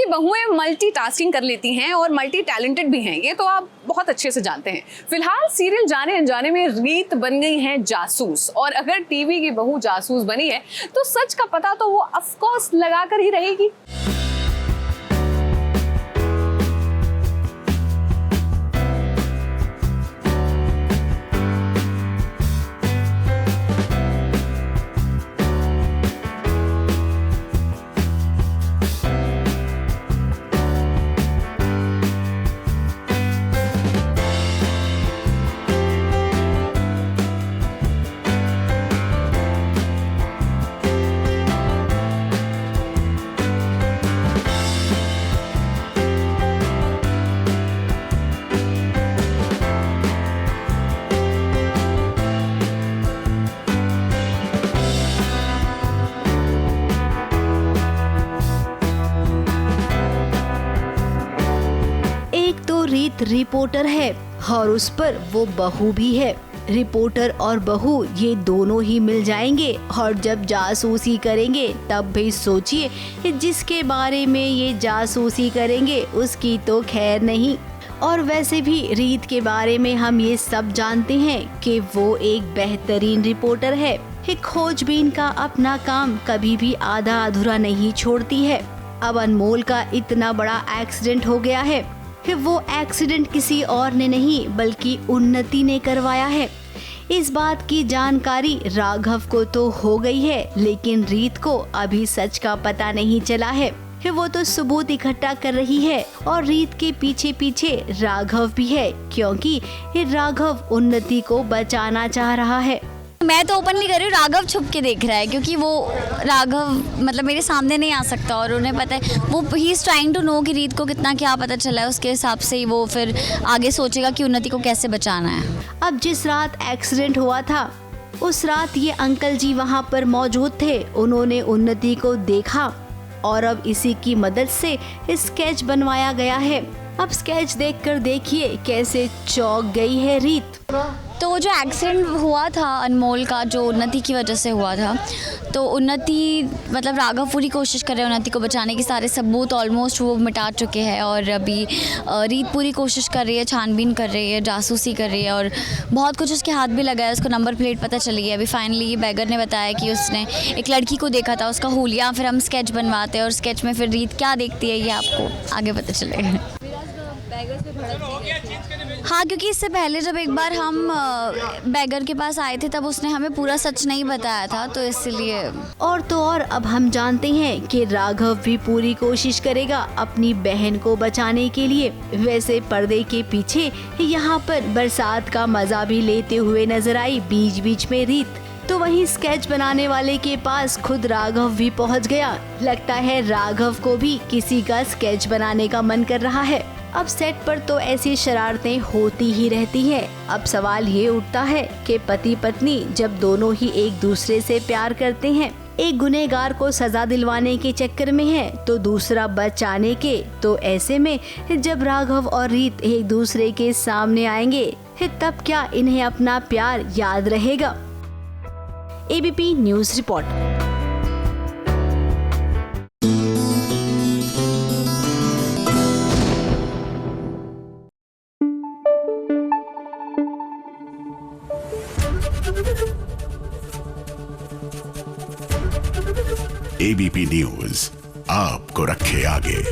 की बहुएं मल्टीटास्किंग कर लेती हैं और मल्टी टैलेंटेड भी हैं, ये तो आप बहुत अच्छे से जानते हैं। फिलहाल सीरियल जाने अनजाने में रीत बन गई हैं जासूस, और अगर टीवी की बहू जासूस बनी है तो सच का पता तो वो ऑफ कोर्स लगा कर ही रहेगी। रीत रिपोर्टर है और उस पर वो बहू भी है। रिपोर्टर और बहू ये दोनों ही मिल जाएंगे और जब जासूसी करेंगे तब भी सोचिए जिसके बारे में ये जासूसी करेंगे उसकी तो खैर नहीं। और वैसे भी रीत के बारे में हम ये सब जानते हैं कि वो एक बेहतरीन रिपोर्टर है। एक खोजबीन का अपना काम कभी भी आधा अधूरा नहीं छोड़ती है। अब अनमोल का इतना बड़ा एक्सीडेंट हो गया है कि वो एक्सीडेंट किसी और ने नहीं बल्कि उन्नति ने करवाया है। इस बात की जानकारी राघव को तो हो गई है, लेकिन रीत को अभी सच का पता नहीं चला है। वो तो सबूत इकट्ठा कर रही है और रीत के पीछे पीछे राघव भी है, क्योंकि राघव उन्नति को बचाना चाह रहा है। मैं तो ओपनली कर रही हूँ, राघव छुप के देख रहा है क्योंकि वो राघव मतलब मेरे सामने नहीं आ सकता और उन्हें पता है, वो he is trying to know कि रीत को कितना क्या पता चला है, उसके हिसाब से ही वो फिर आगे सोचेगा कि उन्नति को कैसे बचाना है। अब जिस रात एक्सीडेंट हुआ था उस रात ये अंकल जी वहाँ पर मौजूद थे। उन्होंने उन्नति को देखा और अब इसी की मदद से स्केच बनवाया गया है। अब स्केच देखकर देखिए कैसे चौंक गई है रीत। तो जो एक्सीडेंट हुआ था अनमोल का, जो उन्नति की वजह से हुआ था, तो उन्नति मतलब राघव पूरी कोशिश कर रहे हैं उन्नति को बचाने की, सारे सबूत ऑलमोस्ट वो मिटा चुके हैं और अभी रीत पूरी कोशिश कर रही है, छानबीन कर रही है, जासूसी कर रही है और बहुत कुछ उसके हाथ भी लगा है। उसको नंबर प्लेट पता चली है। अभी फाइनली बैगर ने बताया कि उसने एक लड़की को देखा था, उसका हुलिया। फिर हम स्केच बनवाते हैं और स्केच में फिर रीत क्या देखती है ये आपको आगे पता चलेगा। हाँ, क्योंकि इससे पहले जब एक बार हम बैगर के पास आए थे तब उसने हमें पूरा सच नहीं बताया था, तो इसलिए। और तो और अब हम जानते हैं कि राघव भी पूरी कोशिश करेगा अपनी बहन को बचाने के लिए। वैसे पर्दे के पीछे यहाँ पर बरसात का मजा भी लेते हुए नजर आई बीच बीच में रीत। तो वहीं स्केच बनाने वाले के पास खुद राघव भी पहुँच गया। लगता है राघव को भी किसी का स्केच बनाने का मन कर रहा है। अब सेट पर तो ऐसी शरारतें होती ही रहती हैं। अब सवाल ये उठता है कि पति पत्नी जब दोनों ही एक दूसरे से प्यार करते हैं, एक गुनहगार को सजा दिलवाने के चक्कर में है तो दूसरा बचाने के, तो ऐसे में जब राघव और रीत एक दूसरे के सामने आएंगे तब क्या इन्हें अपना प्यार याद रहेगा? ABP news report. ABP news आपको रखे आगे।